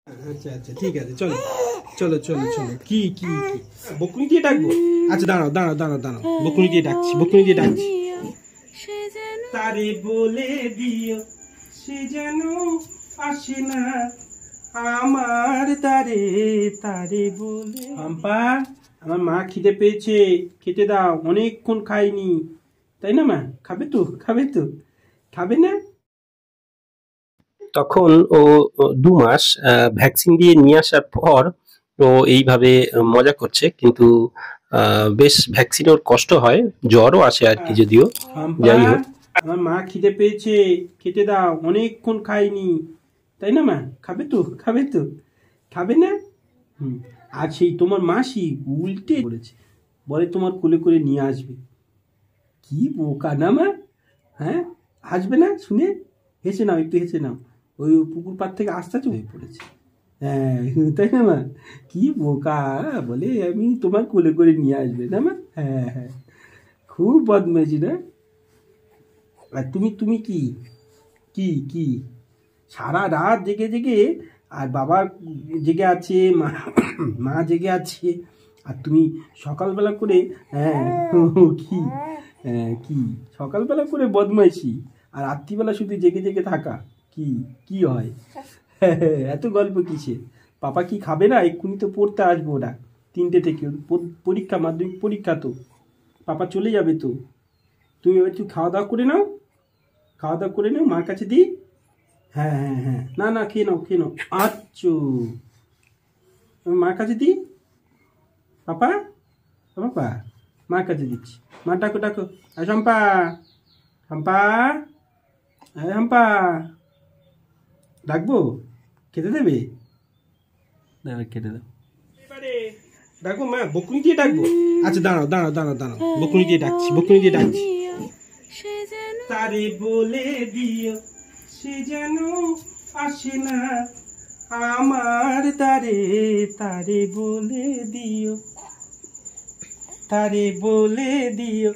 আচ্ছা আচ্ছা ঠিক আছে, চলো চলো চলো চলো। কি কি কি বকুনি দিয়ে ডাকবো? আচ্ছা দাঁড়াও দাঁড়াও দাঁড়াও দাঁড়াও, বকুনি দিয়ে ডাকছি, বকুনি দিয়ে ডাকছি। তারে বলে দিও সে যেন আসে না আমার দ্বারে, তারে বলে। হাম্পা, আমার মা খিদে পেয়েছে, খেতে দাও, অনেকক্ষণ খাইনি, তাই না মা? খাবে তো, খাবে তো, খাবে না? তখন ও 2 মাস ভ্যাকসিন দিয়ে নিয়ে আসার পর ও এইভাবে মজা করছে, কিন্তু বেশ ভ্যাকসিন ওর কষ্ট হয়, জ্বরও আসে আর কি, যদিও হাম্পা, যাই হোক। আমার মা খিদে পেয়েছে, খেতে দাও, অনেকক্ষণ খাইনি, তাই না মা? খাবে তো, খাবে তো, খাবে না? হুম। আর সেই তোমার মাসি উল্টে বলেছে, বলে তোমার কোলে করে নিয়ে আসবে। কি বোকা না মা? হ্যাঁ, আসবে না শুনে? হেসে নাও, একটু হেসে নাও। ওই পুকুর পাড় থেকে আস্তে আস্তে হয়ে পড়েছে। হ্যাঁ, তাই না মা? কি বোকা, বলে আমি তোমার কোলে করে নিয়ে আসবে না মা? হ্যাঁ হ্যাঁ, খুব বদমেজি না? আর তুমি তুমি কি কি কি সারা রাত জেগে জেগে, আর বাবা জেগে আছে, মা মা জেগে আছে, আর তুমি সকালবেলা করে, হ্যাঁ কি, হ্যাঁ কি সকালবেলা করে বদমাইশি, আর রাত্রিবেলা শুধু জেগে জেগে থাকা, কি কি হয়? এত গল্প কিসে? পাপা কি খাবে না? এক্ষুনি তো পড়তে আসবো ওরা, 3টে থেকে পরীক্ষা, মাধ্যমিক পরীক্ষা তো, পাপা চলে যাবে তো। তুমি এবার একটু খাওয়া দাওয়া করে নাও, খাওয়া দাওয়া করে নাও, মার কাছে দিই। হ্যাঁ হ্যাঁ হ্যাঁ, না না, খেয়ে নাও খেয়ে নাও। আচ্ছা, আমি মার কাছে দিই। পাপা, পাপা, মার কাছে দিচ্ছি। মা ডাকো ডাকো, শম্পা, শম্পা, হ্যাঁ শম্পা, ডাকবো? খেতে দেবে? খেতে দাও এবারে, ডাকবো মা, বকুনি দিয়ে ডাকবো? আচ্ছা দাঁড়াও দাঁড়াও দাঁড়াও দাঁড়াও, বকুনি দিয়ে ডাকছি, বকুনি দিয়ে ডাকছি। তারে বলে দিও সে যেন আসে না আমার দ্বারে, তারে বলে দিও, তারে বলে দিও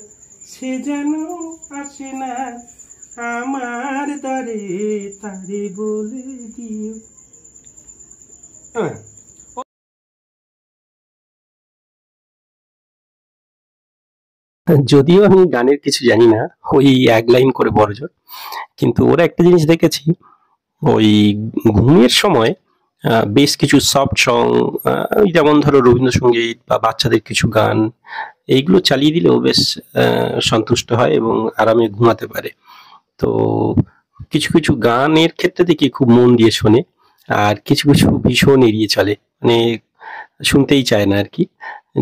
সে যেন আসে না আমার দ্বারে, তারে বলে দিও। হ্যাঁ, যদিও আমি গানের কিছু জানি না, ওই 1 লাইন করে বড়জোর, কিন্তু ওরা একটা জিনিস দেখেছি, ওই ঘুমের সময় বেশ কিছু সফট সং, ওই যেমন ধরো রবীন্দ্রসঙ্গীত বা বাচ্চাদের কিছু গান, এইগুলো চালিয়ে দিলেও বেশ সন্তুষ্ট হয় এবং আরামে ঘুমাতে পারে। তো কিছু কিছু গানের ক্ষেত্রে দেখি খুব মন দিয়ে শোনে, আর কিছু কিছু ভীষণ এড়িয়ে চলে, মানে শুনতেই চায় না আর কি।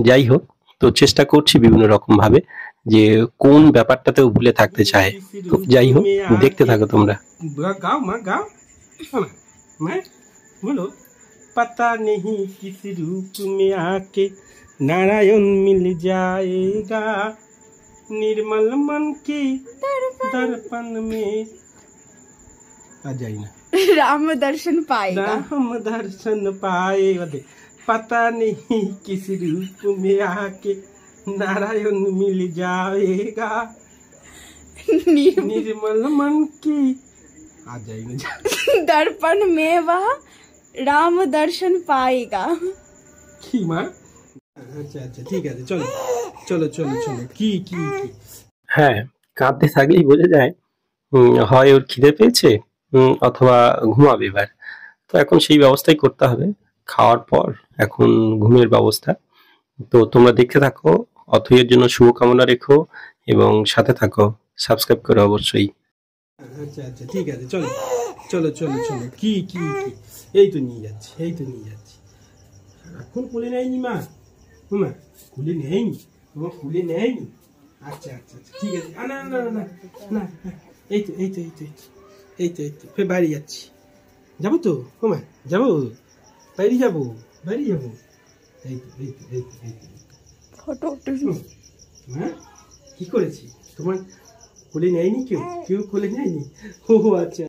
যাই হোক, তো চেষ্টা করছি বিভিন্ন রকম ভাবে যে কোন ব্যাপারটাতেও ভুলে থাকতে চায়। তো যাই হোক, দেখতে থাকো তোমরা। गाओ माँ गाओ, मैं बोलो। पता नहीं किस रूप में आके नारायण मिल जाएगा, निर्मल मन के दर्पण में आ जाए ना, राम दर्शन पाएगा, राम दर्शन पाएगा। पता नहीं किस रूप में आके नारायण मिल जाएगा, निर्मल मन की आ जाएगा, दर्पण में वह राम दर्शन पाएगा। কি মা? আচ্ছা আচ্ছা ঠিক আছে, চলো চলো চলো চলো। কি কি কি হ্যাঁ, কাঁদতে থাকলেই বোঝা যায় হয় ওর খিদে পেয়েছে, অথবা ঘুমাবে এবার। তো এখন সেই ব্যবস্থাই করতে হবে, খাওয়ার পর এখন ঘুমের ব্যবস্থা। তো তোমরা দেখতে থাকো, অথইয়ের জন্য শুভকামনা রেখো এবং সাথে থাকো, সাবস্ক্রাইব করো অবশ্যই। আচ্ছা আচ্ছা ঠিক আছে, চলো চলো চলো চলো। কি কি কি এই তো নিয়ে যাচ্ছি, এই তো নিয়ে যাচ্ছি। এখন খুলে নেয়নি মা? মা খুলে নেয়নি, তোমার খুলে নেয়নি? আচ্ছা আচ্ছা আচ্ছা ঠিক আছে। না না না না না, এই তো এই তো এই তো এই তো এই তো ফের বাইরে যাচ্ছি। যাবো তো মা, যাবো, বাইরে যাবো, বাইরে যাবো। এই তো এই তো এই তো এই তো ফটো হ্যাঁ, কি করেছি? তোমার খুলে নেয়নি কেউ? কেউ খুলে নেয়নি? ও আচ্ছা।